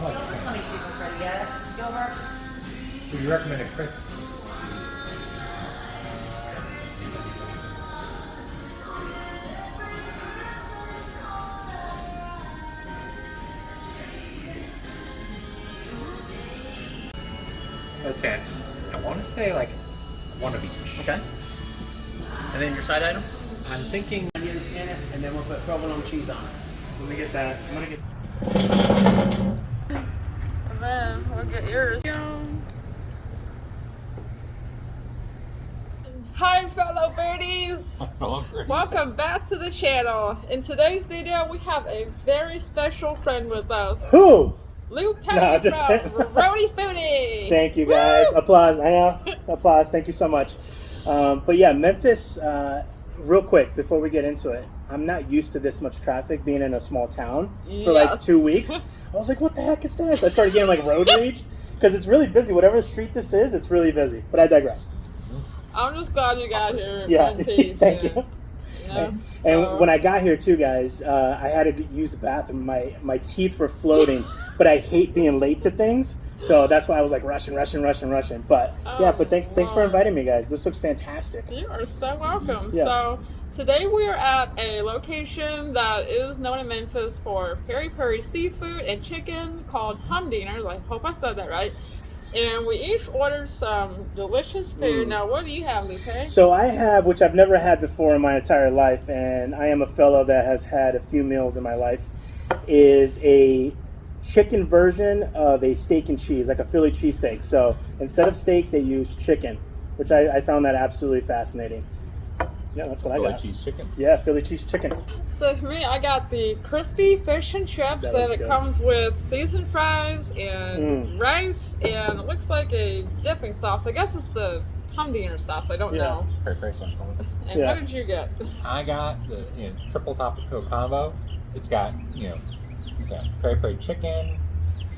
much. Let me see if it's ready yet. Gilbert? Would you recommend a Chris? Let's say, I want to say like one of each. Okay. And then your side item? I'm thinking Onions in it, and then we'll put provolone cheese on it. let me get that. I'm gonna get. And then we'll get yours. Hi fellow birdies! Welcome back to the channel. In today's video we have a very special friend with us. Who? Lupe No, just from kidding. Rhody Foodie! Thank you guys. Woo! Applause. I know. Applause. Thank you so much. But yeah, Memphis, real quick before we get into it, I'm not used to this much traffic being in a small town for like 2 weeks. I was like, what the heck is this? I started getting like road rage because it's really busy. Whatever street this is, it's really busy. But I digress. I'm just glad you got here. Yeah. Thank you. Yeah. And when I got here too, guys, I had to use the bathroom. My teeth were floating, but I hate being late to things. So that's why I was like rushing. But yeah, but thanks for inviting me, guys. This looks fantastic. You are so welcome. Yeah. So today we are at a location that is known in Memphis for Peri Peri seafood and chicken called Humdingers. I hope I said that right. And we each ordered some delicious food. Now, what do you have, Lupe? So I have, which I've never had before in my entire life, and I am a fellow that has had a few meals in my life, is a chicken version of a steak and cheese, like a Philly cheesesteak. So instead of steak, they use chicken, which I found that absolutely fascinating. Yeah, that's what I got. Philly cheese chicken. Yeah, Philly cheese chicken. So for me, I got the crispy fish and chips, That and looks it good. comes with seasoned fries and rice, and it looks like a dipping sauce. I guess it's the Humdinger sauce. I don't know. Peri Peri sauce. And Yeah. what did you get? I got the triple taco combo. It's got it's got Peri Peri chicken,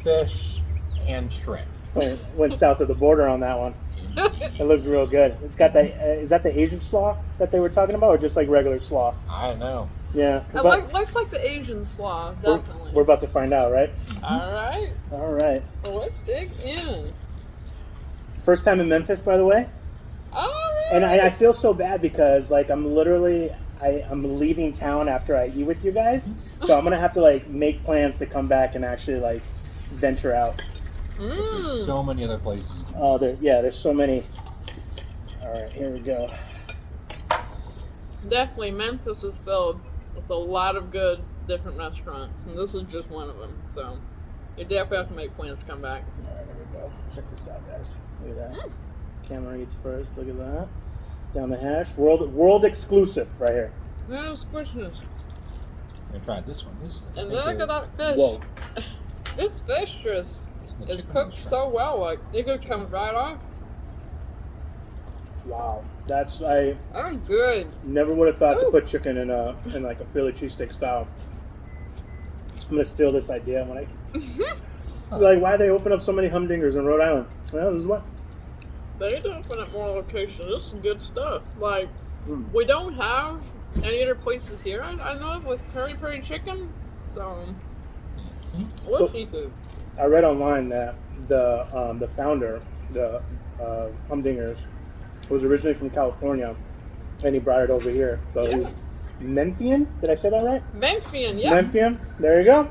fish, and shrimp. Went south of the border on that one. It looks real good. It's got that. Is that the Asian slaw that they were talking about, or just like regular slaw? I don't know. Yeah. It looks like the Asian slaw, definitely. We're about to find out, right? All right. All right. Well, let's dig in. First time in Memphis, by the way. All right. And I feel so bad because like I'm leaving town after I eat with you guys, so I'm gonna have to like make plans to come back and actually like venture out. But there's so many other places. Oh, there's so many. All right, here we go. Definitely, Memphis is filled with a lot of good different restaurants, and this is just one of them. So you definitely have to make plans to come back. All right, there we go. Check this out, guys. Look at that. Camera eats first. Look at that. Down the hash. World exclusive right here. No squishiness. I'm gonna try this one. This And then look at that fish. Whoa. This fish just is cooked so well. Like it could come right off. Wow. I I'm good. never would have thought to put chicken in like a Philly cheesesteak style. I'm gonna steal this idea when I like why they open up so many Humdingers in Rhode Island. Well, this is what. They need to open up more locations. This is good stuff. Like we don't have any other places here I know of with Peri Peri Chicken. So or seafood. I read online that the founder, of Humdingers, was originally from California, and he brought it over here. So he's Memphian. Did I say that right? Memphian, yeah. Memphian. There you go.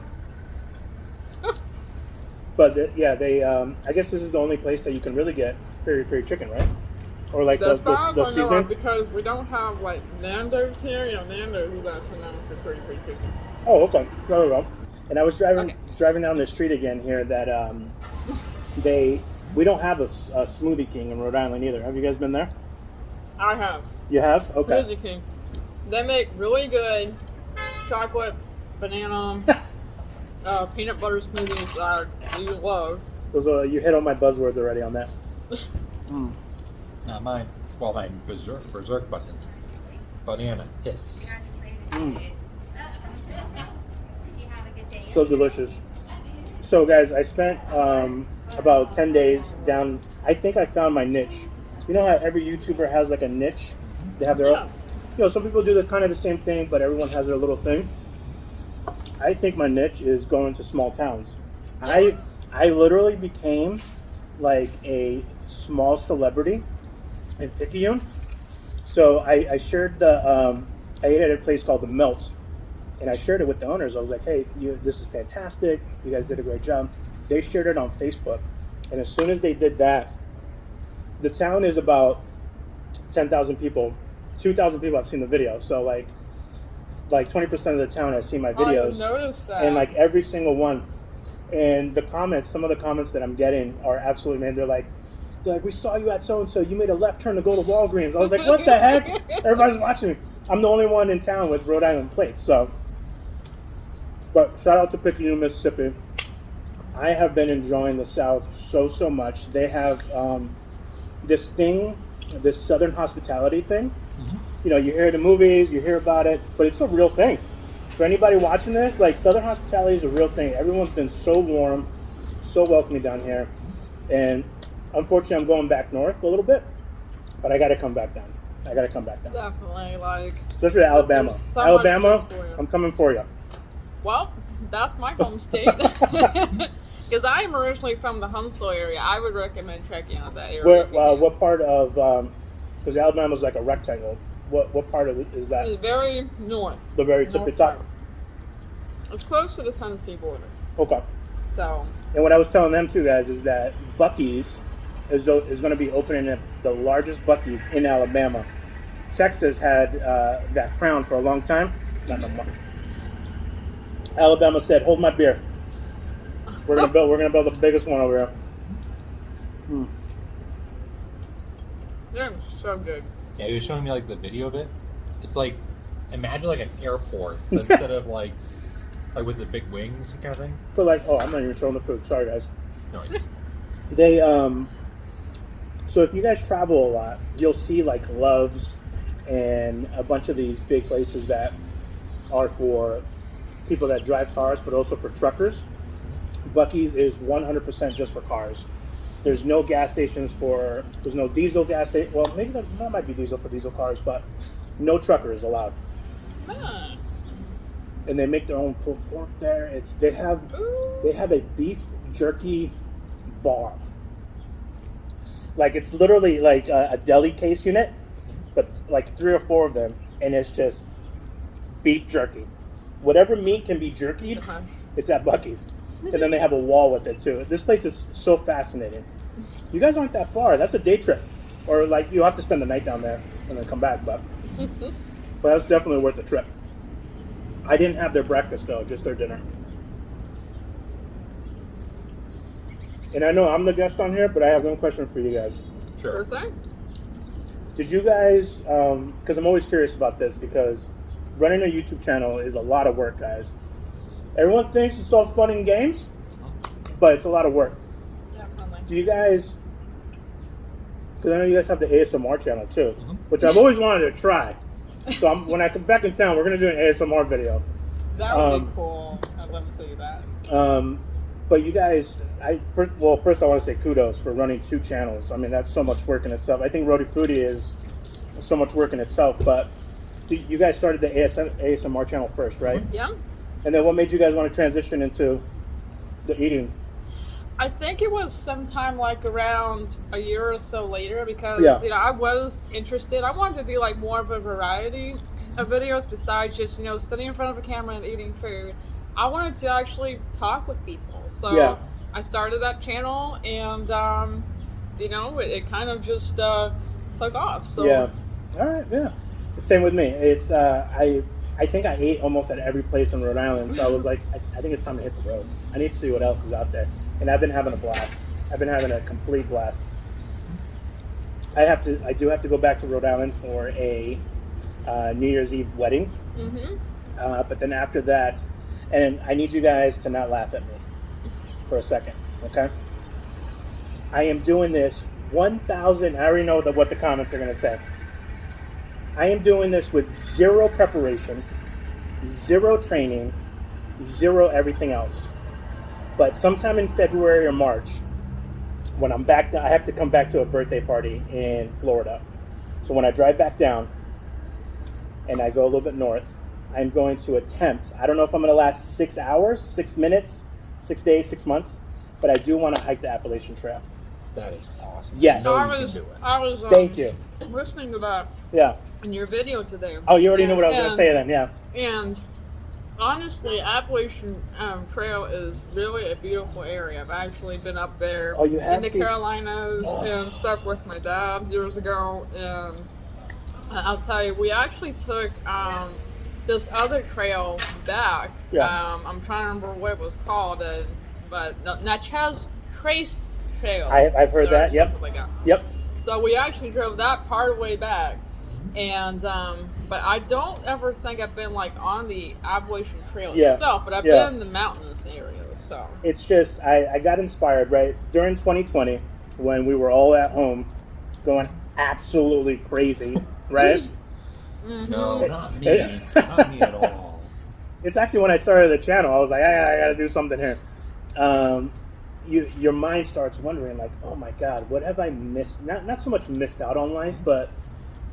But they I guess this is the only place that you can really get Peri Peri chicken, right? Or like That's the far as I know seasoning. of, because we don't have like Nando's here. You know, Nando's is also known for Peri Peri Chicken. Oh, okay. There we go. And I was driving down the street again here that we don't have a Smoothie King in Rhode Island either. Have you guys been there? I have. You have? Okay. Smoothie King. They make really good chocolate, banana, peanut butter smoothies that you love. Those are, you hit all my buzzwords already on that. Not mine. Well, my berserk buttons. Banana. Yes. So delicious. So guys, I spent about 10 days down. I think I found my niche. You know how every YouTuber has like a niche? They have their own. You know, some people do kind of the same thing, but everyone has their little thing. I think my niche is going to small towns. I literally became like a small celebrity in Picayune. So I shared I ate at a place called The Melt, and I shared it with the owners. I was like, hey, this is fantastic. You guys did a great job. They shared it on Facebook. And as soon as they did that, the town is about 10,000 people. 2,000 people have seen the video. So like 20% of the town has seen my videos. I noticed that. And like every single one. And the comments, some of the comments that I'm getting are absolutely, man, they're like, we saw you at so-and-so. You made a left turn to go to Walgreens. I was like, what the heck? Everybody's watching me. I'm the only one in town with Rhode Island plates. So, but shout out to Picayune, Mississippi. I have been enjoying the South so much. They have this thing, this Southern hospitality thing. Mm-hmm. You know, you hear the movies, you hear about it, but it's a real thing. For anybody watching this, like Southern hospitality is a real thing. Everyone's been so warm, so welcoming down here. And unfortunately, I'm going back north a little bit, but I got to come back down. Definitely, like. Especially to Alabama. So Alabama, I'm coming for you. Well, that's my home state. Because I am originally from the Huntsville area. I would recommend checking out that area. What part of, because Alabama's like a rectangle. What part of it is that? It's very north. The very tippy top? It's close to the Tennessee border. Okay. So. And what I was telling them too, guys, is that Buc-ee's is going to be opening the largest Buc-ee's in Alabama. Texas had that crown for a long time. Not no more. Alabama said, "Hold my beer. We're gonna build the biggest one over here." They're so good. Yeah, he was showing me like the video of it. It's like, imagine like an airport instead of like with the big wings kind of thing. But like, I'm not even showing the food. Sorry, guys. No. They so if you guys travel a lot, you'll see like Love's and a bunch of these big places that are for people that drive cars, but also for truckers. Buc-ee's is 100% just for cars. There's no gas stations there's no diesel gas station. Well, maybe there might be diesel for diesel cars, but no truckers allowed. Huh. And they make their own pulled pork there. They have a beef jerky bar. Like it's literally like a deli case unit, but like 3 or 4 of them, and it's just beef jerky. Whatever meat can be jerkied, it's at Buc-ee's. And then they have a wall with it too. This place is so fascinating. You guys aren't that far. That's a day trip. Or like you'll have to spend the night down there and then come back, but that's definitely worth the trip. I didn't have their breakfast though, just their dinner. And I know I'm the guest on here, but I have one question for you guys. Sure. Did you guys, because I'm always curious about this, because running a YouTube channel is a lot of work, guys. Everyone thinks it's all fun and games, but it's a lot of work. Definitely. Do you guys, because I know you guys have the ASMR channel too, which I've always wanted to try. So when I come back in town, we're going to do an ASMR video. That would be cool. I'd love to see that. But you guys, first I want to say kudos for running 2 channels. I mean, that's so much work in itself. I think Rhody Foody is so much work in itself, but you guys started the ASMR channel first, right? Yeah. And then what made you guys want to transition into the eating? I think it was sometime like around a year or so later because, I was interested. I wanted to do like more of a variety of videos besides just, sitting in front of a camera and eating food. I wanted to actually talk with people. So I started that channel and, it kind of just took off. So. Yeah. All right. Yeah. Same with me. It's, I think I ate almost at every place in Rhode Island, so I was like, I think it's time to hit the road. I need to see what else is out there. And I've been having a blast. I've been having a complete blast. I do have to go back to Rhode Island for a New Year's Eve wedding. But then after that, and I need you guys to not laugh at me for a second, okay? I am doing this 1,000, I already know what the comments are going to say. I am doing this with 0 preparation, 0 training, 0 everything else. But sometime in February or March, when I'm back I have to come back to a birthday party in Florida. So when I drive back down and I go a little bit north, I'm going to attempt, I don't know if I'm going to last 6 hours, 6 minutes, 6 days, 6 months. But I do want to hike the Appalachian Trail. That is awesome. Yes. I I know you can was, do it. I was Thank you. listening to that Yeah. in your video today. Oh, you already knew what I was going to And- say then. Yeah. And honestly, Appalachian Trail is really a beautiful area. I've actually been up there Oh, you have? in the See- Carolinas Oh. and stuff with my dad years ago. And I'll tell you, we actually took this other trail back. Yeah. I'm trying to remember what it was called, but Natchez Trace Trail. I've heard or that. Yep. something like that. Yep. So we actually drove that part of the way back, and but I don't ever think I've been like on the Appalachian Trail Yeah. itself, but I've Yeah. been in the mountainous areas. So It's just, I got inspired, right? During 2020, when we were all at home going absolutely crazy, right? No, not me. Not me at all. It's actually when I started the channel, I was like, I got to do something here. Your mind starts wondering, like, oh my God, what have I missed? Not so much missed out on life, but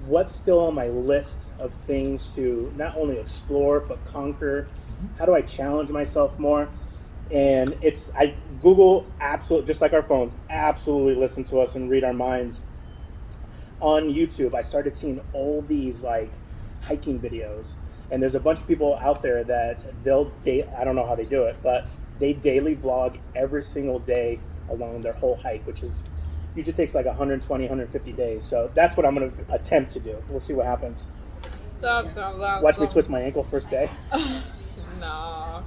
what's still on my list of things to not only explore but conquer? How do I challenge myself more? And Google absolutely, just like our phones, absolutely listen to us and read our minds. On YouTube, I started seeing all these like hiking videos, and there's a bunch of people out there that I don't know how they do it, but they daily vlog every single day along their whole hike, which usually takes like 120, 150 days. So that's what I'm going to attempt to do. We'll see what happens. that sounds awesome. Watch me twist my ankle first day. Nah.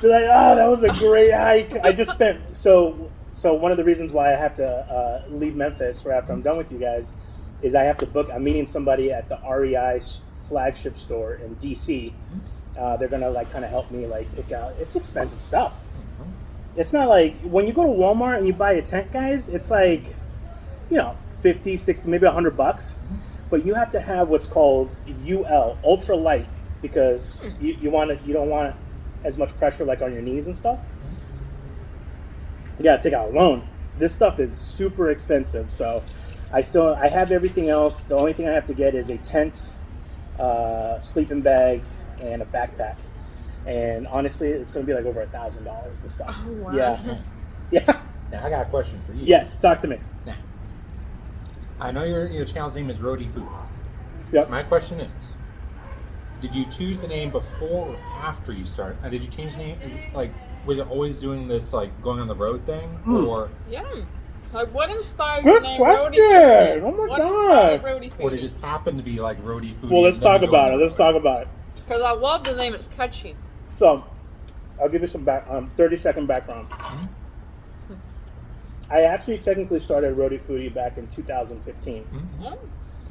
Be like, oh, that was a great hike. I just spent so one of the reasons why I have to leave Memphis right after I'm done with you guys is I have to book. I'm meeting somebody at the REI flagship store in DC. They're gonna like kind of help me like pick out. It's expensive stuff. It's not like when you go to Walmart and you buy a tent, guys. It's like, 50, 60, maybe $100. But you have to have what's called UL, ultra light, because you don't want as much pressure like on your knees and stuff. You gotta take out a loan. This stuff is super expensive, so I have everything else. The only thing I have to get is a tent, sleeping bag, and a backpack. And honestly, it's gonna be like over $1,000. The stuff. Oh, wow. Yeah. Now I got a question for you. Yes. Talk to me. Now, I know your channel's name is Rhody Foody. Yep. My question is, did you choose the name before or after you started? Did you change the name? Like, was it always doing this like going on the road thing, or Yeah. Like, what inspired Good your name question. Rhody Foody? Oh my What God. inspired Rhody or did it Foody? just happen to be like Rhody Foody? Well, let's and then talk you go about on it. the Let's road? talk about it. Because I love the name. It's catchy. So, I'll give you some 30-second background. I actually technically started Roadie Foodie back in 2015. Oh.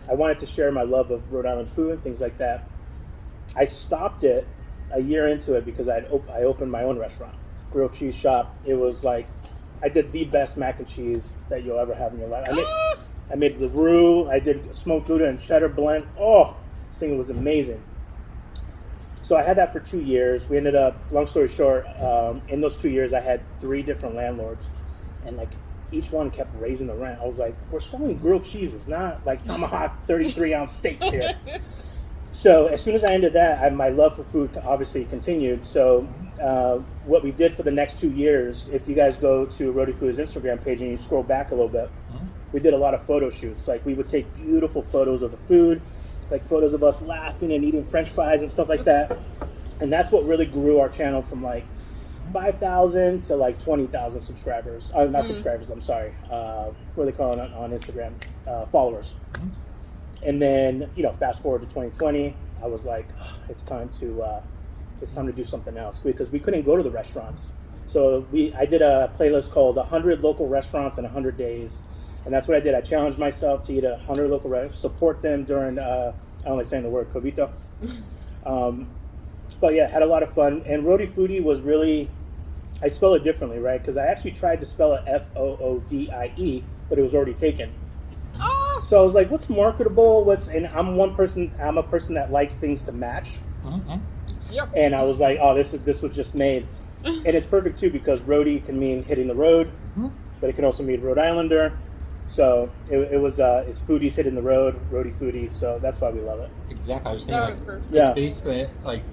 I wanted to share my love of Rhode Island food and things like that. I stopped it a year into it because I opened my own restaurant, grilled cheese shop. It was like I did the best mac and cheese that you'll ever have in your life. I made the roux. I did smoked Gouda and cheddar blend. Oh, this thing was amazing. So I had that for 2 years. We ended up, long story short, in those 2 years, I had 3 different landlords, and like each one kept raising the rent. I was like, we're selling grilled cheeses, not like tomahawk 33-ounce steaks here. So as soon as I ended that, my love for food obviously continued. So what we did for the next 2 years, if you guys go to Rhody Foody's Instagram page and you scroll back a little bit, we did a lot of photo shoots. Like we would take beautiful photos of the food, like photos of us laughing and eating French fries and stuff like that. And that's what really grew our channel from like 5,000 to like 20,000 subscribers. Not subscribers, I'm sorry. What do they call it on Instagram? Followers. And then, fast forward to 2020, I was like, it's time to do something else because we couldn't go to the restaurants. So I did a playlist called 100 Local Restaurants in 100 Days. And that's what I did. I challenged myself to eat 100 local restaurants, support them during, I only saying the word Covito. But yeah, had a lot of fun. And Rhody Foody was really, I spell it differently, right? Because I actually tried to spell it Foodie, but it was already taken. Oh. So I was like, what's marketable? And I'm a person that likes things to match. Yep. And I was like, oh, this was just made. And it's perfect too because Roadie can mean hitting the road, but it can also mean Rhode Islander. So it's foodies hitting the road, Rhody Foody. So that's why we love it. Exactly. I was That thinking was like, perfect. Yeah. it's basically like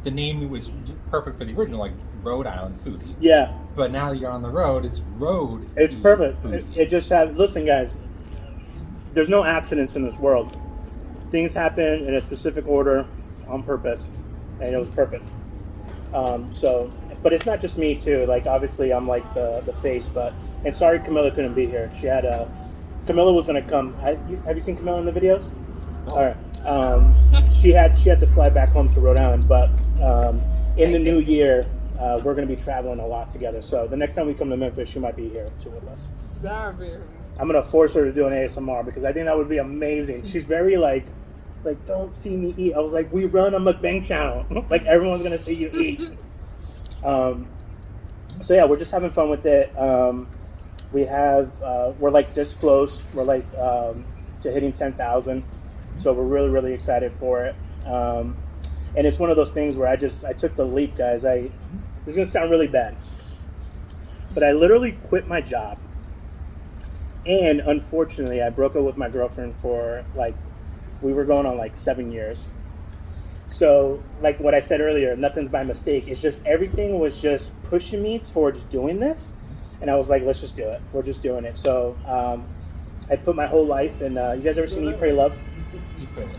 the name was perfect for the original, like Rhode Island Foodie. Yeah. But now that you're on the road, it's Road. It's perfect. Foodie. It just have. Listen, guys. There's no accidents in this world. Things happen in a specific order on purpose, and it was perfect. But it's not just me too. Like obviously, I'm like the face. And sorry, Camilla couldn't be here. She had Camilla was gonna come. Have you seen Camilla in the videos? Oh. All right. She had to fly back home to Rhode Island, but in the new year, we're gonna be traveling a lot together. So the next time we come to Memphis, she might be here too with us. That would be. I'm gonna force her to do an ASMR because I think that would be amazing. She's very like don't see me eat. I was like, we run a mukbang channel. Like everyone's gonna see you eat. So yeah, we're just having fun with it. We're like this close. We're like to hitting 10,000. So we're really, really excited for it. And it's one of those things where I took the leap, guys. This is gonna sound really bad, but I literally quit my job. And unfortunately, I broke up with my girlfriend for we were going on 7 years. So like what I said earlier, nothing's by mistake. It's just everything was just pushing me towards doing this. And I was like, let's just do it. We're just doing it. So I put my whole life in, you guys ever seen Eat, Pray, Love? Eat, Pray, Love.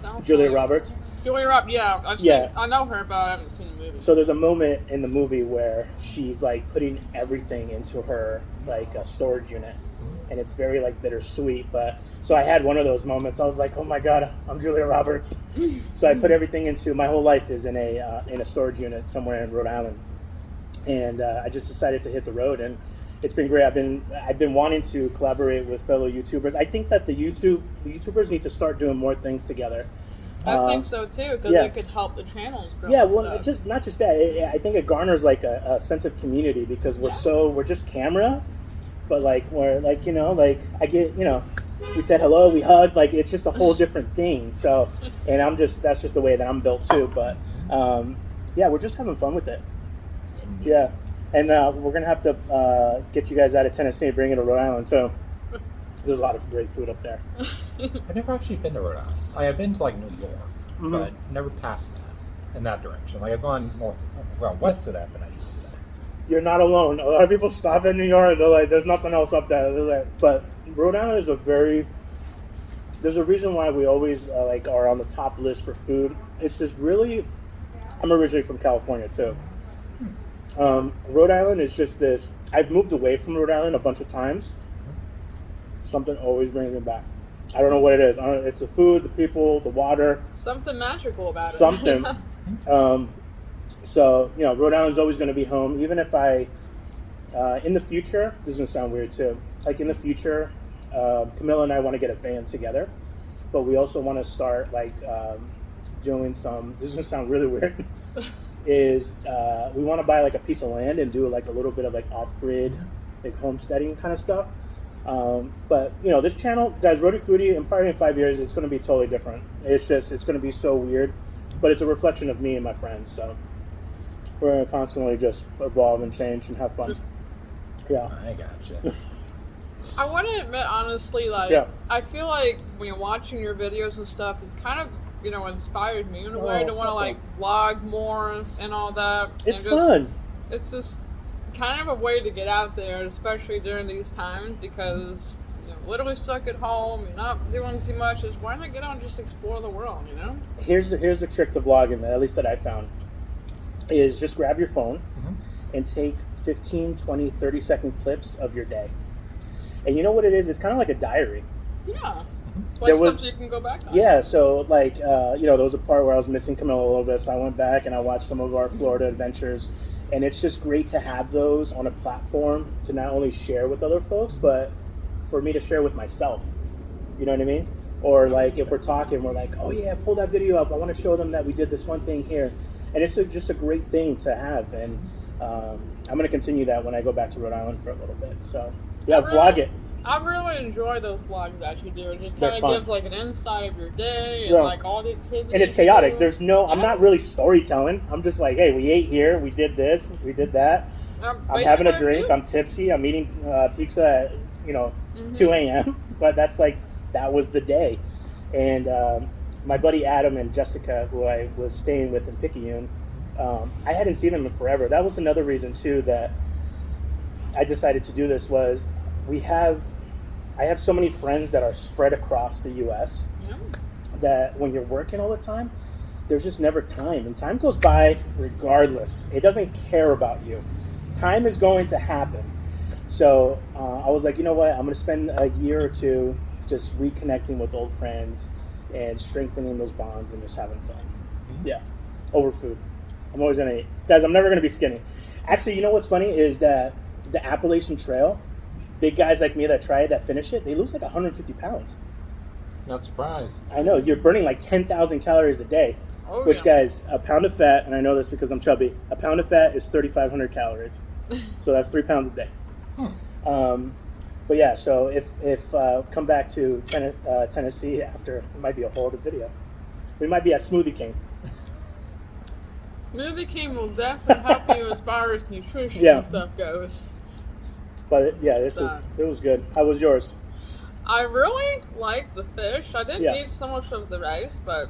No. Julia Roberts? Julia Roberts, I know her, but I haven't seen the movie. So there's a moment in the movie where she's putting everything into her a storage unit. And it's very bittersweet, but so I had one of those moments. I was like, "Oh my God, I'm Julia Roberts." So I put everything into my whole life is in a storage unit somewhere in Rhode Island, and I just decided to hit the road, and it's been great. I've been wanting to collaborate with fellow YouTubers. I think that the YouTubers need to start doing more things together. I think so too, because it could help the channels grow. Yeah, well, not just that. I think it garners a sense of community because we're just camera. But we're I get, we said hello, we hugged, it's just a whole different thing. So, and that's just the way that I'm built too. But yeah, we're just having fun with it. Yeah, and we're gonna have to get you guys out of Tennessee and bring it to Rhode Island too. There's a lot of great food up there. I've never actually been to Rhode Island. I've been to New York, but never past that in that direction. I've gone west of that, but I used to do that. You're not alone. A lot of people stop in New York. They're like, "There's nothing else up there." But Rhode Island is there's a reason why we always are on the top list for food. It's just really. I'm originally from California too. Rhode Island is just this. I've moved away from Rhode Island a bunch of times. Something always brings me back. I don't know what it is. It's the food, the people, the water. Something magical about it. Something. So, Rhode Island's always going to be home. Even if in the future, this is going to sound weird too. In the future, Camilla and I want to get a van together, but we also want to start doing some, this is going to sound really weird, is we want to buy a piece of land and do a little bit of off-grid, homesteading kind of stuff. But, this channel, guys, Rhody Foody, and probably in 5 years, it's going to be totally different. It's going to be so weird, but it's a reflection of me and my friends, so. We're going to constantly just evolve and change and have fun. Yeah. I gotcha. I want to admit, honestly, I feel like when you're watching your videos and stuff, it's kind of, inspired me in a way to want to, vlog more and all that. It's fun. It's just kind of a way to get out there, especially during these times, because you're literally stuck at home, you're not doing too much. Is why not get out and just explore the world, Here's the trick to vlogging, at least that I found. Is just grab your phone and take 15, 20, 30-second clips of your day. And you know what it is? It's kind of like a diary. Yeah. It's something you can go back on. Yeah, so there was a part where I was missing Camilla a little bit, so I went back and I watched some of our Florida adventures. And it's just great to have those on a platform to not only share with other folks, but for me to share with myself. You know what I mean? Or if we're talking, we're like, oh yeah, pull that video up. I want to show them that we did this one thing here. And it's just a great thing to have. And I'm going to continue that when I go back to Rhode Island for a little bit. So, yeah, vlog it. I really enjoy those vlogs that you do. It just kind of gives an insight of your day and all the activities. And it's chaotic. There's I'm not really storytelling. I'm just hey, we ate here, we did this, we did that. I'm having a drink, I'm tipsy, I'm eating pizza at 2 a.m. But that's that was the day. And my buddy Adam and Jessica, who I was staying with in Picayune, I hadn't seen them in forever. That was another reason too that I decided to do this. Was I have so many friends that are spread across the U.S. that when you're working all the time, there's just never time, and time goes by regardless. It doesn't care about you. Time is going to happen. So I was like, you know what? I'm going to spend a year or two just reconnecting with old friends and strengthening those bonds and just having fun. Yeah, over food. I'm always going to eat. Guys, I'm never going to be skinny. Actually, you know what's funny is that the Appalachian Trail, big guys like me that try it, that finish it, they lose like 150 pounds. Not surprised. I know. You're burning like 10,000 calories a day. Oh, Which, yeah. guys, a pound of fat, and I know this because I'm chubby, a pound of fat is 3,500 calories. So that's 3 pounds a day. But yeah, so if come back to Tennessee after, it might be a whole other video. We might be at Smoothie King. Smoothie King will definitely help you as far as nutrition Yeah. and stuff goes. But yeah, it was good. How was yours? I really like the fish. I didn't Yeah. eat so much of the rice, but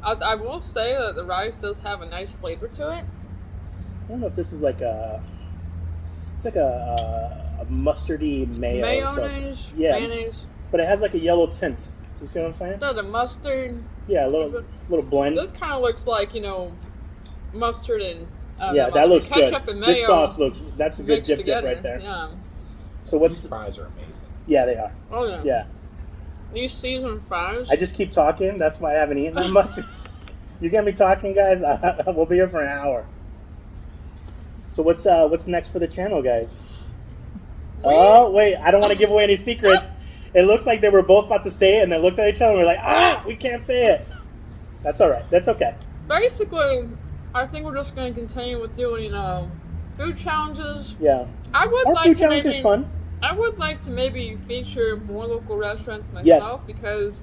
I will say that the rice does have a nice flavor to it. I don't know if this is like it's like a mustardy mayo or something. Mayonnaise, Yeah. mayonnaise. But it has like a yellow tint. You see what I'm saying? No, the mustard. Yeah, a Is little it- blend. This kind of looks like, mustard and Yeah, not that mustard, looks good. ketchup and mayo This sauce that's a good mixed dip together. right there. Yeah. So These fries are amazing. Yeah, they are. Oh yeah. Yeah. These seasoned fries. I just keep talking. That's why I haven't eaten that much. You get me talking, guys? We'll be here for an hour. So what's next for the channel, guys? Oh, wait. I don't want to give away any secrets. It looks like they were both about to say it, and they looked at each other and were like, we can't say it. That's all right. That's okay. Basically, I think we're just going to continue with doing food challenges. Yeah. I would Our like food to challenge maybe, is fun. I would like to maybe feature more local restaurants Yes. myself because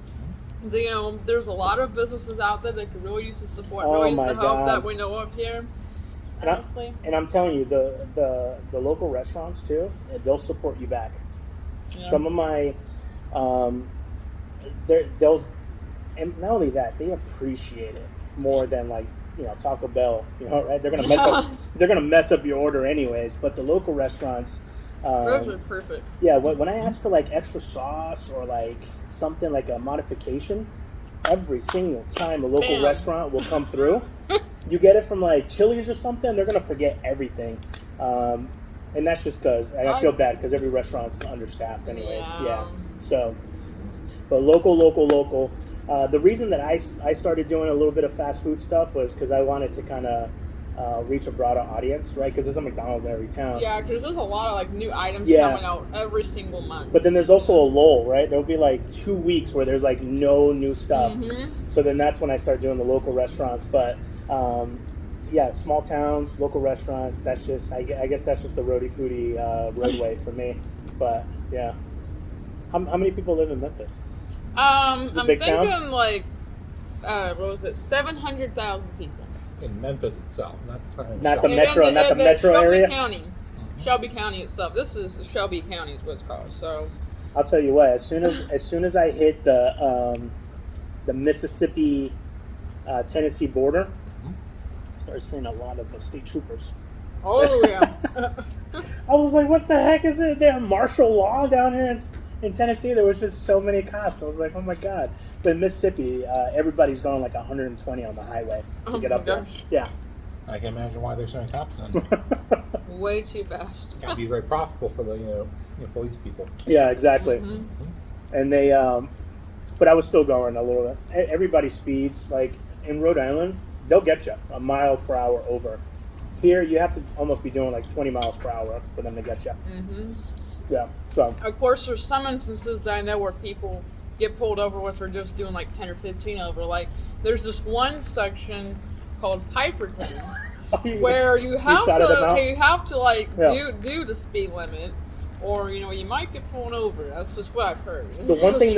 there's a lot of businesses out there that could really use the support, Oh really use my the help God. that we know of here. Honestly. And I'm telling you, the local restaurants too, they'll support you back. Yeah. Some of my, they'll, and not only that, they appreciate it more than like Taco Bell. Right? They're gonna mess up. They're gonna mess up your order anyways. But the local restaurants, Those are perfect. yeah. When I ask for like extra sauce or like something like a modification, every single time a local Bam. restaurant will come through. You get it from like Chili's or something, they're gonna forget everything, and that's just because I feel bad because every restaurant's understaffed, anyways. Yeah. So, but local. The reason that I started doing a little bit of fast food stuff was because I wanted to kind of reach a broader audience, right? Because there's a McDonald's in every town. Yeah, because there's a lot of like new items Yeah. coming out every single month. But then there's also a lull, right? There'll be like 2 weeks where there's like no new stuff. Mhm. So then that's when I start doing the local restaurants. But yeah, small towns, local restaurants. That's just, I guess that's just the Rhody Foody roadway for me. But yeah, how many people live in Memphis? I'm a big thinking town? like, what was it, 700,000 people. In Memphis itself, not the Not the Shelby. metro, not the metro Shelby area? County. Shelby County itself. This is Shelby County is what it's called. So I'll tell you what. As soon as I hit the Mississippi Tennessee border, I started seeing a lot of state troopers. oh yeah. I was like, what the heck is it? They have martial law down here in Tennessee. There was just so many cops. I was like, oh my God. But in Mississippi, everybody's going like 120 on the highway to Oh get my up there. gosh. Yeah. I can imagine why they're showing cops in. Way too fast. Got to be very profitable for the police people. Yeah, exactly. Mhm. And they, but I was still going a little bit. Everybody speeds. Like in Rhode Island, they'll get you a mile per hour over. Here, you have to almost be doing like 20 miles per hour for them to get you. Mhm. Yeah. So. Of course, there's some instances that I know where people get pulled over with for just doing like 10 or 15 over. Like, there's this one section called Piperton where you have to like Yeah. do the speed limit, or you might get pulled over. That's just what I've heard. The one thing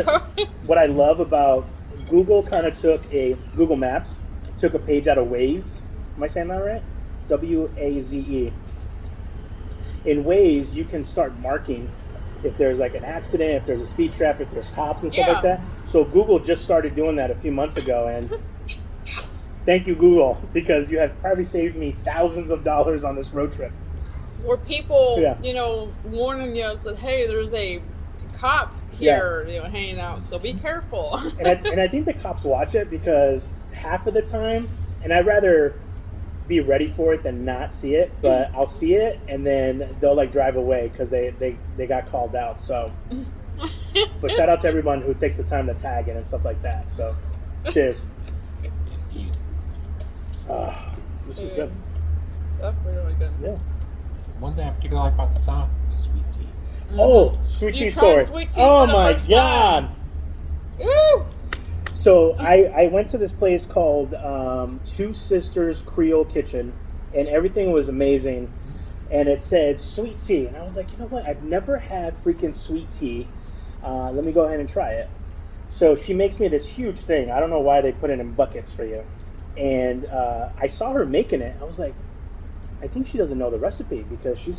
what I love about Google Google Maps took a page out of Waze. Am I saying that right? WAZE. In Waze, you can start marking if there's like an accident, if there's a speed trap, if there's cops and stuff like that. So Google just started doing that a few months ago, and Thank you, Google, because you have probably saved me thousands of dollars on this road trip. Or people, Yeah. you know, warning you that, hey, there's a cop here, you know, hanging out, so be careful. And I think the cops watch it because half of the time, and I'd rather be ready for it than not see it, but I'll see it and then they'll like drive away because they got called out. So, but shout out to everyone who takes the time to tag it and stuff like that. So, cheers. Indeed. This was good. Definitely really good. Yeah. One thing I particularly like about the South is sweet tea. Oh, sweet tea You story. tried sweet tea Oh for the my first god. time. Woo! So I went to this place called Two Sisters Creole Kitchen, and everything was amazing. And it said sweet tea, and I was like, you know what? I've never had freaking sweet tea. Let me go ahead and try it. So she makes me this huge thing. I don't know why they put it in buckets for you. And I saw her making it. I was like, I think she doesn't know the recipe because she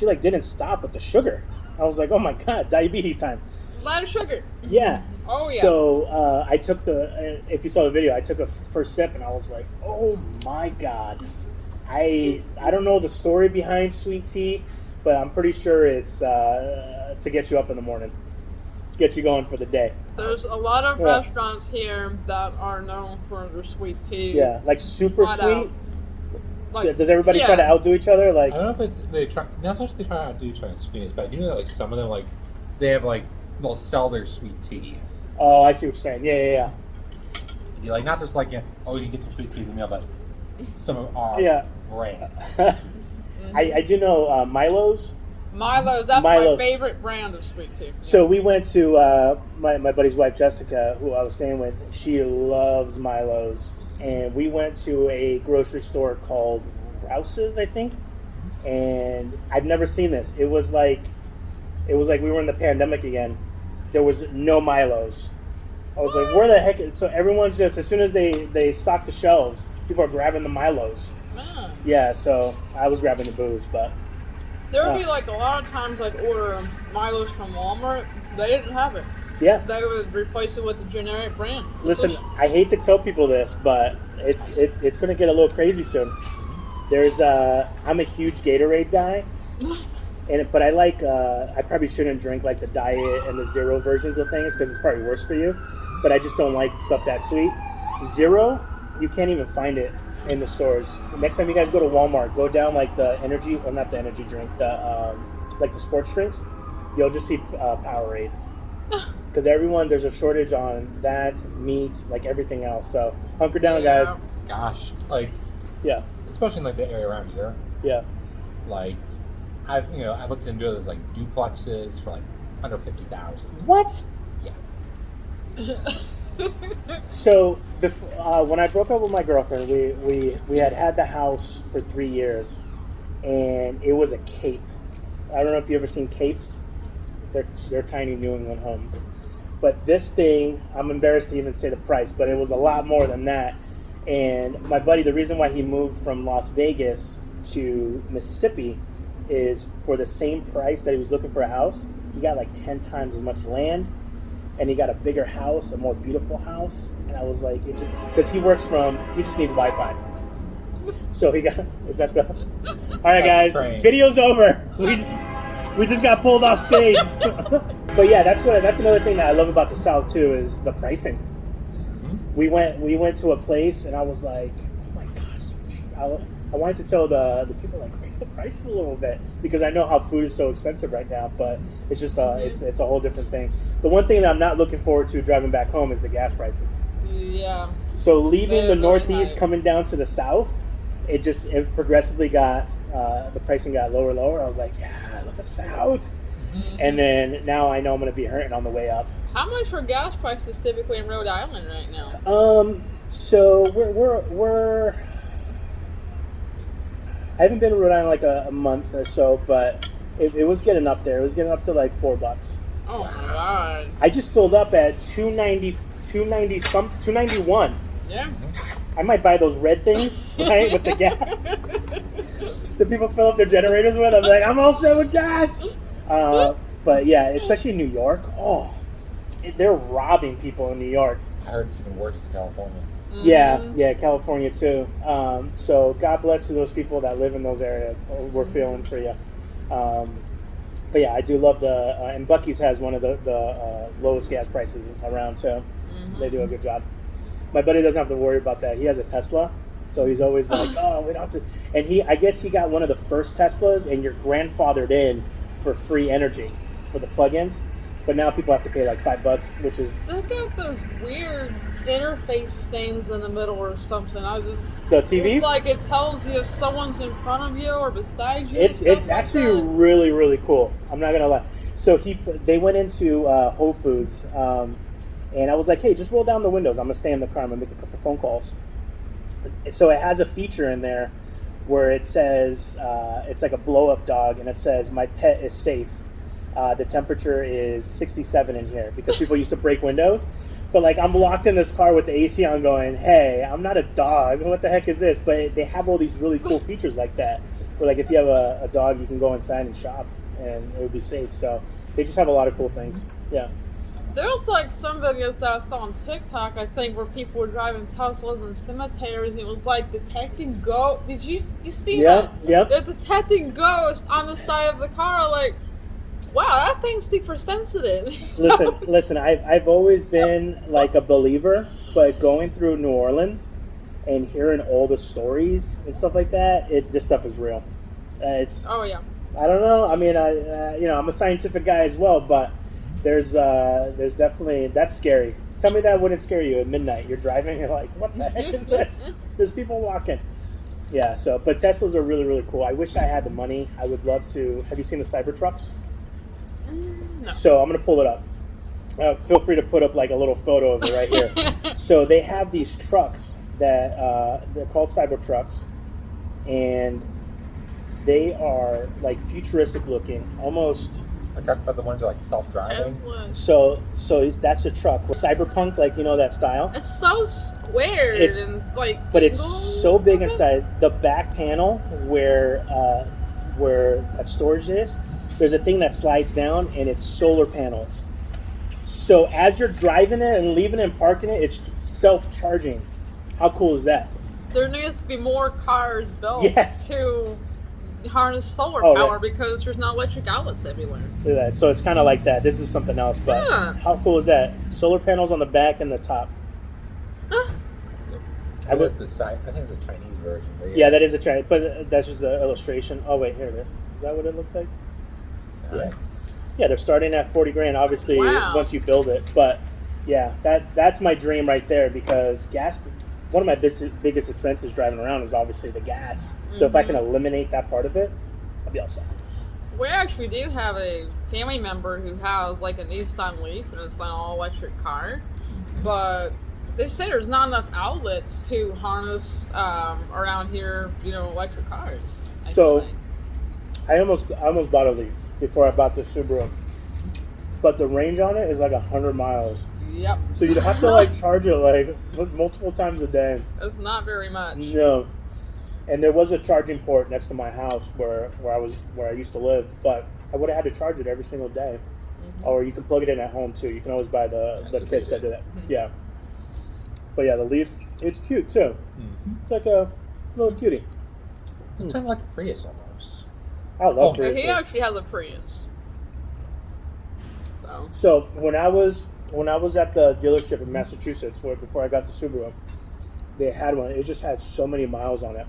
didn't stop with the sugar. I was like, oh my god, diabetes time. A lot of sugar. Yeah. Oh, yeah. So I took if you saw the video, I took a first sip and I was like, oh my god. I don't know the story behind sweet tea, but I'm pretty sure it's to get you up in the morning, get you going for the day. There's a lot of Yeah. restaurants here that are known for their sweet tea. Yeah, like super Flat sweet. out. Like, Does everybody yeah. try to outdo each other? Like, I don't know if they try. Not so much they try to do each other in sweetness, but I do know that like some of them like they have like they'll sell their sweet tea. oh, I see what you're saying. Yeah. You like not just like oh you can get the sweet tea in the meal, but some of our Yeah. brand. I do know Milo's. Milo's, that's Milo. my favorite brand of sweet tea. So we went to my buddy's wife Jessica, who I was staying with. She loves Milo's, and we went to a grocery store called Rouse's, I think. And I've never seen this. It was like we were in the pandemic again. There was no Milo's. I was like, where the heck is... So everyone's just, as soon as they stock the shelves, people are grabbing the Milo's. Man. Yeah, so I was grabbing the booze, but... There would be like a lot of times I'd order Milo's from Walmart. They didn't have it. Yeah. They would replace it with a generic brand. Listen, I hate to tell people this, but it's going to get a little crazy soon. There's I'm a huge Gatorade guy, but I like I probably shouldn't drink like the diet and the zero versions of things because it's probably worse for you. But I just don't like stuff that sweet. Zero, you can't even find it in the stores. Next time you guys go to Walmart, go down like the energy, or not the energy drink, the like the sports drinks. You'll just see Powerade. Because there's a shortage on that, meat, like everything else. So hunker down, guys. Gosh, like Yeah, especially in like the area around here, yeah. like I looked into it. There's like duplexes for like under 50,000. What? Yeah. So when I broke up with my girlfriend, we had the house for 3 years, and it was a cape. I don't know if you ever seen capes. They're tiny New England homes. But this thing, I'm embarrassed to even say the price, but it was a lot more than that. And my buddy, the reason why he moved from Las Vegas to Mississippi is for the same price that he was looking for a house, he got like 10 times as much land, and he got a bigger house, a more beautiful house. And I was like, because he just needs Wi-Fi. So he got, is that the, all right guys, video's over. We just got pulled off stage. But yeah, that's another thing that I love about the South too, is the pricing. We went to a place and I was like, oh my gosh, so cheap. I wanted to tell the people, like, raise the prices a little bit, because I know how food is so expensive right now, but it's just it's a whole different thing. The one thing that I'm not looking forward to driving back home is the gas prices. Yeah. So leaving the Very Northeast, high. coming down to the South, it progressively got the pricing got lower and lower. I was like, yeah, I love the South. And then now I know I'm going to be hurting on the way up. How much are gas prices typically in Rhode Island right now? So we're I haven't been in Rhode Island like a month or so, but it was getting up there. It was getting up to like $4. Oh my god. I just filled up at 291. Yeah. I might buy those red things, right, with the gas. The people fill up their generators with. I'm like, I'm all set with gas. But yeah, especially in New York. Oh, they're robbing people in New York. I heard it's even worse in California. Yeah, California too. So God bless to those people that live in those areas. We're feeling for you. But yeah, I do love and Buc-ee's has one of the lowest gas prices around too. They do a good job. My buddy doesn't have to worry about that. He has a Tesla, so he's always like, "Oh, we don't have to." And I guess he got one of the first Teslas, and you're grandfathered in for free energy for the plug-ins. But now people have to pay like $5, which is They got those weird interface things in the middle or something. the TVs. It's like it tells you if someone's in front of you or beside you. It's actually really, really cool. I'm not gonna lie. So they went into Whole Foods, and I was like, "Hey, just roll down the windows. I'm gonna stay in the car. I'm gonna make a couple phone calls." So it has a feature in there where it says it's like a blow-up dog, and it says, "My pet is safe. The temperature is 67 in here," because people used to break windows. But like I'm locked in this car with the AC on, going, "Hey, I'm not a dog. What the heck is this?" But they have all these really cool features like that. Where like if you have a dog, you can go inside and shop, and it would be safe. So they just have a lot of cool things. Yeah. There's like some videos that I saw on TikTok, I think, where people were driving Teslas in cemeteries, and it was like detecting ghosts. Did you see that? Yep. They're detecting ghosts on the side of the car. Like, wow, that thing's super sensitive. Listen. I've always been like a believer, but going through New Orleans and hearing all the stories and stuff like that, this stuff is real. Oh yeah. I don't know. I mean, I'm a scientific guy as well, but there's definitely, that's scary. Tell me that wouldn't scare you at midnight. You're driving, you're like, what the heck is this? There's people walking. Yeah. So, but Teslas are really, really cool. I wish I had the money. I would love to. Have you seen the Cybertrucks? No. So I'm gonna pull it up. Feel free to put up like a little photo of it right here. So they have these trucks that they're called Cybertrucks, and they are like futuristic looking, almost. I talked about the ones that are like self-driving. Tesla. So that's a truck. Cyberpunk, like that style. It's so squared and it's like. But it's angled. so big inside. The back panel where that storage is, there's a thing that slides down, and it's solar panels. So as you're driving it and leaving it and parking it, it's self-charging. How cool is that? There needs to be more cars built to harness solar power because there's not electric outlets everywhere. Look at that. So it's kind of like that. This is something else, but how cool is that? Solar panels on the back and the top. I think it's a Chinese version. Yeah, that is a Chinese, but that's just an illustration. Oh wait, here it is. Is that what it looks like? Nice. Yeah, they're starting at $40,000. Obviously, once you build it, but yeah, that's my dream right there because gas. One of my biggest expenses driving around is obviously the gas. So if I can eliminate that part of it, I'll be all set. We actually do have a family member who has like a Nissan Leaf and it's an all-electric car, but they say there's not enough outlets to harness around here, electric cars. So I almost bought a Leaf before I bought the Subaru, but the range on it is like 100 miles. Yep. So you'd have to like charge it like multiple times a day. That's not very much. No. And there was a charging port next to my house where I used to live, but I would have had to charge it every single day. Or you can plug it in at home too. You can always buy the kits that do that. Yeah. But yeah, the Leaf, it's cute too. It's like a little cutie. It's kind of like a Prius almost. I love Prius. He actually has a Prius. So when I was at the dealership in Massachusetts, before I got the Subaru, they had one. It just had so many miles on it.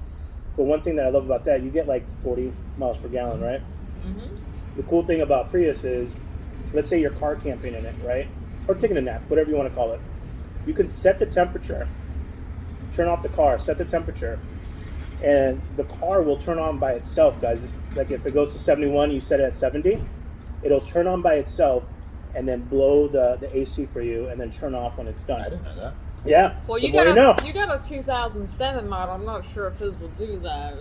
But one thing that I love about that, you get like 40 miles per gallon, right? The cool thing about Prius is, let's say you're car camping in it, right? Or taking a nap, whatever you want to call it. You can set the temperature, turn off the car, set the temperature, and the car will turn on by itself, guys. Like if it goes to 71, you set it at 70, it'll turn on by itself and then blow the AC for you and then turn off when it's done. I didn't know that. Yeah. Well, you got a 2007 model. I'm not sure if his will do that.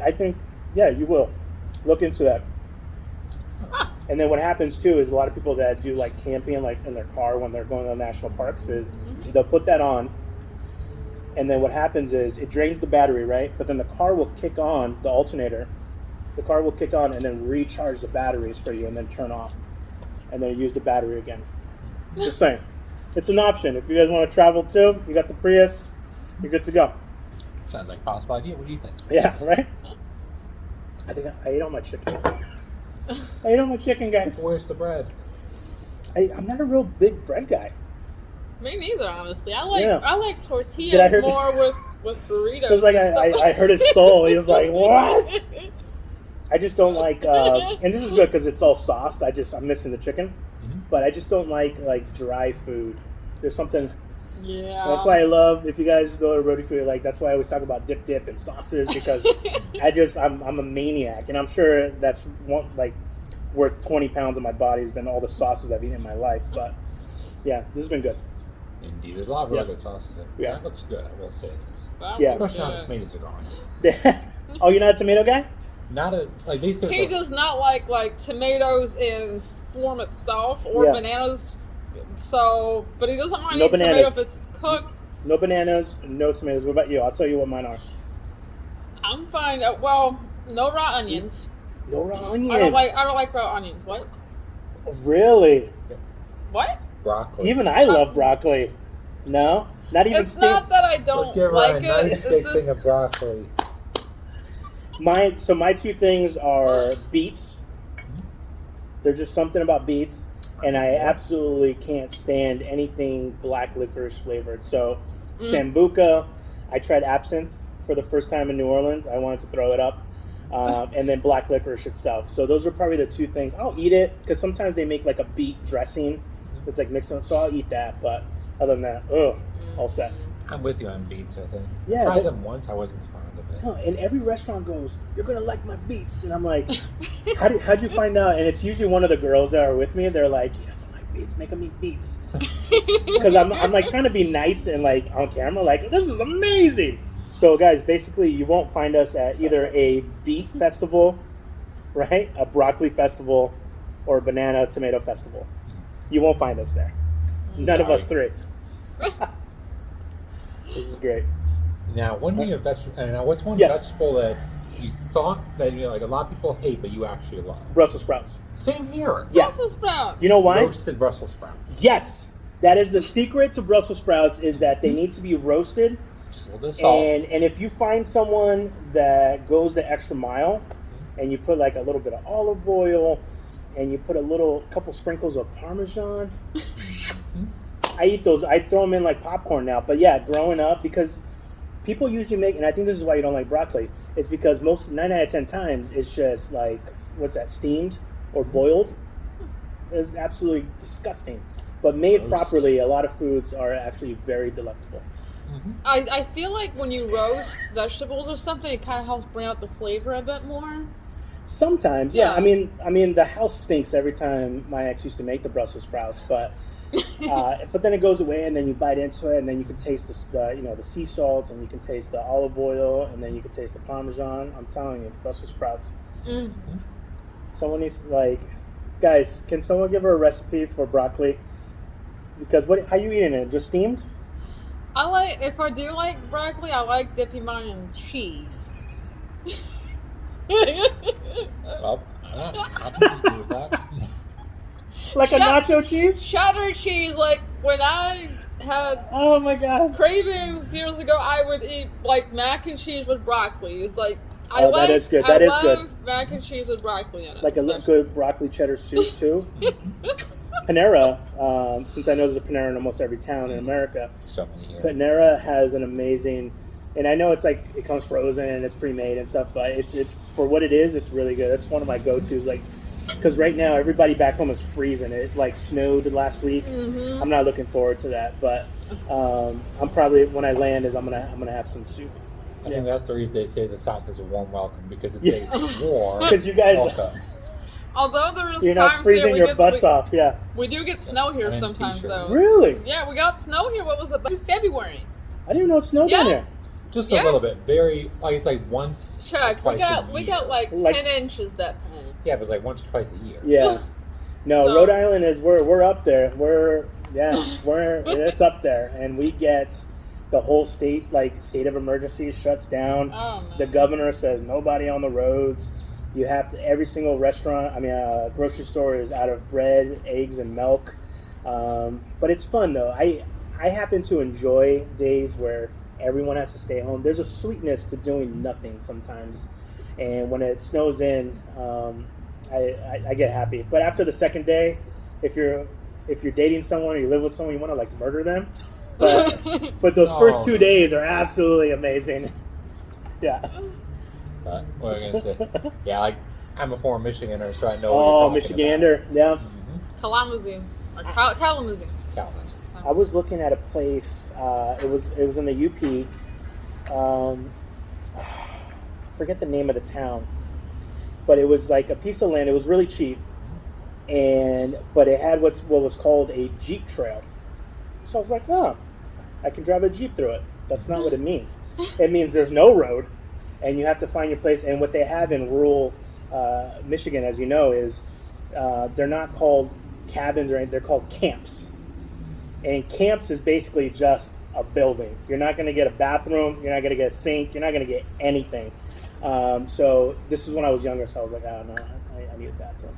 I think, you will. Look into that. And then what happens too is a lot of people that do like camping like in their car when they're going to national parks is they'll put that on, and then what happens is it drains the battery, right? But then the car will kick on the alternator. The car will kick on and then recharge the batteries for you and then turn off. And then use the battery again. Just saying. It's an option. If you guys want to travel too, you got the Prius, you're good to go. Sounds like a possible idea. What do you think? Yeah, right? I think I ate all my chicken. I ate all my chicken, guys. Where's the bread? I'm not a real big bread guy. Me neither, honestly. I Yeah. like Did I tortillas hear- more with burritos. It was like and stuff. I heard his soul. He was like, "What?" I just don't like, and this is good because it's all sauced. I'm missing the chicken, but I just don't like dry food. There's something. Yeah. That's why I love, if you guys go to Rhody Foody, that's why I always talk about dip and sauces, because I'm a maniac, and I'm sure that's worth 20 pounds of my body has been all the sauces I've eaten in my life. But yeah, this has been good. Indeed. There's a lot of really good sauces in it. Yeah. That looks good, I will say it is. That Yeah. was Especially now the good. tomatoes are gone. Oh, you're not a tomato guy? Not a, like, basically, He it's a- does not like tomatoes in form itself or Yeah. bananas. So, but he doesn't mind No eating tomato bananas. if it's cooked. No bananas, no tomatoes. What about you? I'll tell you what mine are. I'm fine. Well, no raw onions. No raw onions. I don't like raw onions. What? Really? What? broccoli. Even I love broccoli. No? Not even It's steamed. not that I Let's don't give her like a it. nice It's big just- thing of broccoli. My two things are beets. There's just something about beets, and I absolutely can't stand anything black licorice flavored. So, Sambuca, I tried absinthe for the first time in New Orleans. I wanted to throw it up. And then black licorice itself. So those are probably the two things. I'll eat it because sometimes they make like a beet dressing that's like mixed up. So I'll eat that. But other than that, all set. I'm with you on beets, I think. Yeah, I tried but- them once, I wasn't fond of it. No, and every restaurant goes, "You're gonna like my beets," and I'm like, how'd you find out? And it's usually one of the girls that are with me. They're like, "He doesn't like beets. Make him eat beets." Because I'm like trying to be nice and like on camera, like, this is amazing. So guys, basically, you won't find us at either a beet festival, right, a broccoli festival, or a banana tomato festival. You won't find us there. None of us three. This is great. Now, one thing of vegetable, now what's one Yes. vegetable that you thought that like a lot of people hate, but you actually love? Brussels sprouts. Same here. Yeah. Brussels sprouts. You know why? Roasted Brussels sprouts. Yes, that is the secret to Brussels sprouts, is that they need to be roasted. Just a little bit of salt. And if you find someone that goes the extra mile, and you put like a little bit of olive oil, and you put couple sprinkles of Parmesan, I eat those. I throw them in like popcorn now. But yeah, growing up, because people usually make, and I think this is why you don't like broccoli, is because 9 out of 10 times it's just like, what's that, steamed or boiled? It's absolutely disgusting. But made Roasted. properly, a lot of foods are actually very delectable. I feel like when you roast vegetables or something, it kind of helps bring out the flavor a bit more. Sometimes, yeah. Yeah. I mean, the house stinks every time my ex used to make the Brussels sprouts, but then it goes away, and then you bite into it, and then you can taste the sea salt, and you can taste the olive oil, and then you can taste the Parmesan. I'm telling you, Brussels sprouts. Someone needs guys, can someone give her a recipe for broccoli? Because how you eating it? Just steamed? If I do like broccoli, I like dipping mine in cheese. Well, I'm not happy with that. Like a nacho cheese? Cheddar cheese, like when I had Oh my god! cravings years ago, I would eat like mac and cheese with broccoli. It's like That is good. I That is love good. mac and cheese with broccoli in it. Like a good broccoli cheddar soup too. Panera, since I know there's a Panera in almost every town in America, So many here. Panera has an amazing, and I know it's like it comes frozen and it's pre-made and stuff, but it's for what it is, it's really good. That's one of my go-tos, because right now everybody back home is freezing. It like snowed last week. I'm not looking forward to that, but I'm probably, when I land, I'm gonna have some soup. I think that's the reason they say the South is a warm welcome, because it's a warm Because you guys, welcome. Although there's you're not times freezing here your we get, butts off. Yeah. We do get snow here I'm in sometimes t-shirts. though. Really? Yeah, we got snow here. What was it? In February. I didn't know it snowed down Yeah. here. Just Yeah. a little bit. Very, like, it's like once or Check. We twice got a we year. got like Like- 10 inches that time. Yeah, but it's like once or twice a year. Yeah. No, So- Rhode Island is we're up there. It's up there, and we get the whole state state of emergency shuts down. Oh man. The governor says nobody on the roads. You have to, every single restaurant, grocery store is out of bread, eggs, and milk. But it's fun though. I happen to enjoy days where everyone has to stay home. There's a sweetness to doing nothing sometimes, and when it snows in, I get happy. But after the second day, if you're dating someone or you live with someone, you want to like murder them. But those first 2 days are absolutely amazing. Yeah. What was I gonna say? Yeah, like I'm a former Michiganer, so I know. Oh, what you're Michigander, yeah. Kalamazoo. Or Kalamazoo. Kalamazoo. I was looking at a place. It was in the UP. Forget the name of the town, but it was like a piece of land. It was really cheap, but it had what was called a Jeep trail. So I was like, oh, I can drive a Jeep through it. That's not what it means. It means there's no road, and you have to find your place. And what they have in rural Michigan, as you know, is they're not called cabins or anything. They're called camps. And camps is basically just a building. You're not going to get a bathroom. You're not going to get a sink. You're not going to get anything. So this was when I was younger, so I was like, oh, no, I need a bathroom.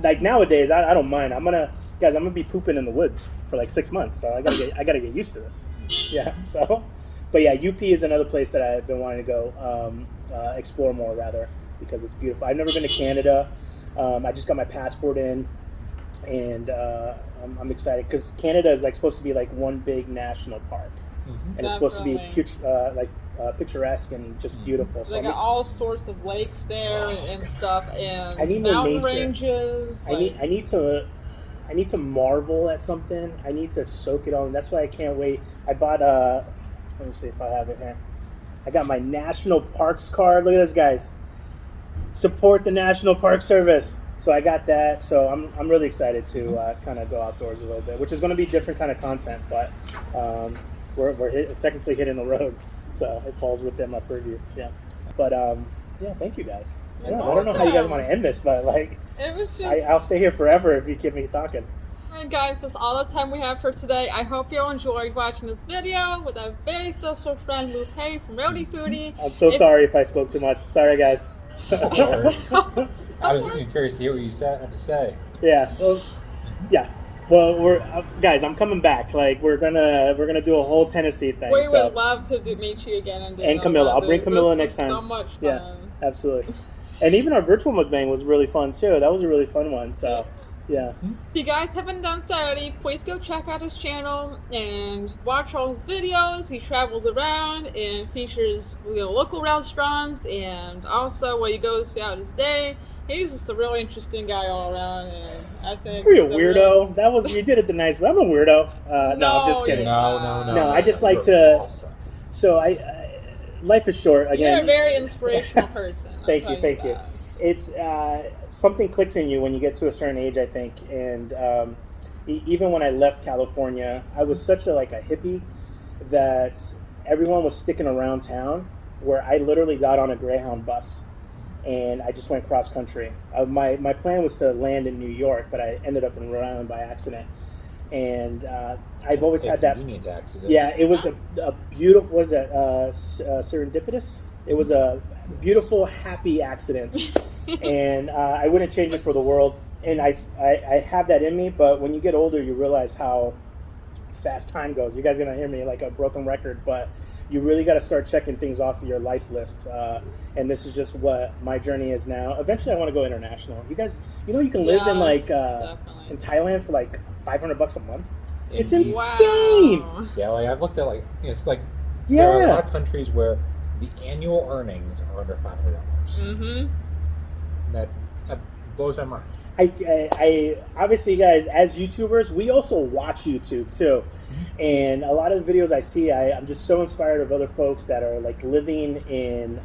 Like nowadays, I don't mind. I'm gonna be pooping in the woods for like 6 months, so I gotta get used to this. Yeah. So, but yeah, UP is another place that I've been wanting to go explore more, rather, because it's beautiful. I've never been to Canada. I just got my passport in, and I'm excited because Canada is like supposed to be like one big national park, and it's supposed to be picturesque and just beautiful. So they got all sorts of lakes there and stuff, and I need more mountain nature. ranges. I need to marvel at something. I need to soak it all in. That's why I can't wait. I bought let me see if I have it here. I got my National Parks card. Look at this, guys. Support the National Park Service. So I got that. So I'm really excited to kind of go outdoors a little bit, which is going to be different kind of content, but we're technically hitting the road, so it falls within my purview. Yeah, but yeah, thank you guys. I don't know how you guys want to end this, but like, it was just. I'll stay here forever if you keep me talking. Alright guys, that's all the time we have for today. I hope you all enjoyed watching this video with our very special friend Lupe from Rhody Foodie. I'm so sorry if I spoke too much. Sorry, guys. I was really curious to hear what you had to say. Yeah. Well, yeah. Well, we're guys. I'm coming back. Like we're gonna do a whole Tennessee thing. We would love to meet you again and Camilla. I'll bring Camilla next time. So much fun. Yeah, absolutely. And even our virtual mukbang was really fun too. That was a really fun one. So, yeah. If you guys haven't done so already, please go check out his channel and watch all his videos. He travels around and features local restaurants and also where he goes throughout his day. He's just a really interesting guy all around, and I think you're a weirdo. You did it the nice way. I'm a weirdo. No, I'm just kidding. No. I just like to. Awesome. So life is short. Again, you're a very inspirational person. Thank you. It's something clicks in you when you get to a certain age, I think, and even when I left California, I was such a hippie that everyone was sticking around town, where I literally got on a Greyhound bus. And I just went cross country. My plan was to land in New York, but I ended up in Rhode Island by accident. And I've always had that. Convenient accident. Yeah, it was a beautiful. Was it serendipitous? It was a beautiful, happy accident, and I wouldn't change it for the world. And I have that in me, but when you get older, you realize how fast time goes. You guys are gonna hear me like a broken record, but you really got to start checking things off of your life list. And this is just what my journey is now. Eventually, I want to go international. You guys, you can live in in Thailand for like $500 a month. It's insane. Wow. Yeah, I've looked at there are a lot of countries where the annual earnings are under $500. Mm-hmm. That blows my mind. I obviously, guys, as YouTubers, we also watch YouTube too, and a lot of the videos I see, I'm just so inspired of other folks that are living in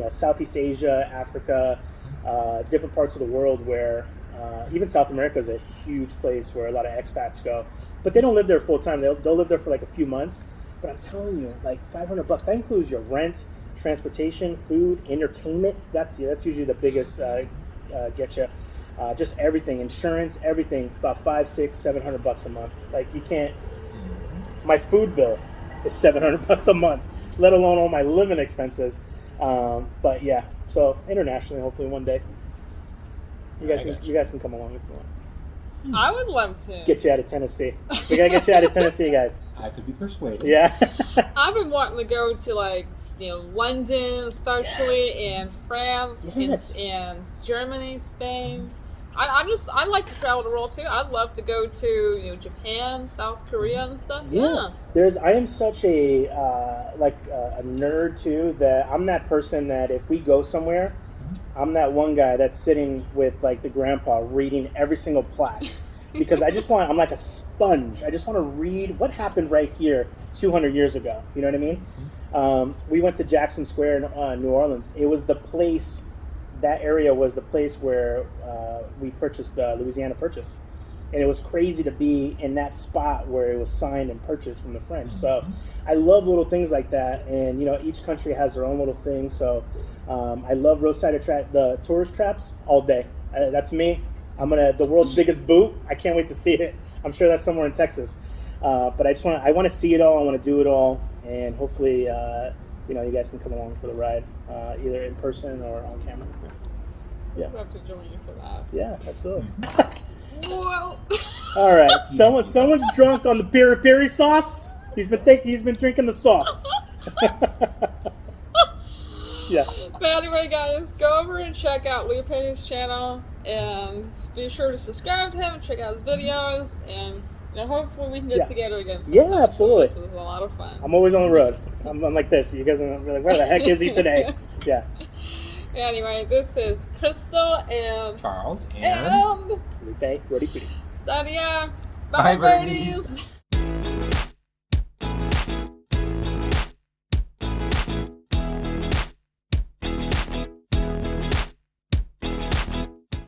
Southeast Asia, Africa, different parts of the world where even South America is a huge place where a lot of expats go, but they don't live there full time. They'll live there for a few months. But I'm telling you, $500, that includes your rent, transportation, food, entertainment. That's usually the biggest get you. Just everything, insurance, everything, about $500, $600, $700 a month. You can't. My food bill is $700 a month, let alone all my living expenses. But yeah, so internationally, hopefully one day, you guys can come along if you want. I would love to. Get you out of Tennessee. We gotta get you out of Tennessee, guys. I could be persuaded. Yeah. I've been wanting to go to like London, especially, and France, Yes. and Germany, Spain. I like to travel the world too. I'd love to go to Japan, South Korea, and stuff. Yeah. I am such a a nerd too that I'm that person that if we go somewhere, I'm that one guy that's sitting with like the grandpa reading every single plaque because I'm like a sponge. I just want to read what happened right here 200 years ago. You know what I mean? We went to Jackson Square in New Orleans. It was the place. That area was the place where we purchased the Louisiana Purchase. And it was crazy to be in that spot where it was signed and purchased from the French. So I love little things like that. And, each country has their own little thing. So I love the tourist traps all day. That's me. The world's biggest boot. I can't wait to see it. I'm sure that's somewhere in Texas. But I want to see it all. I want to do it all. And hopefully, you guys can come along for the ride, either in person or on camera. Yeah. I'd love to join you for that. Yeah, absolutely. Whoa. All right, someone's drunk on the peri peri sauce. He's been drinking the sauce. Yeah. But anyway, guys, go over and check out Lupe's channel, and be sure to subscribe to him and check out his videos, and hopefully we can get together again sometime. Yeah, absolutely. This is a lot of fun. I'm always on the road. I'm like this. You guys are like, where the heck is he today? Yeah. Anyway, this is Crystal and Charles and Lupe, Rhody Foody. So yeah, bye, birdies. birdies.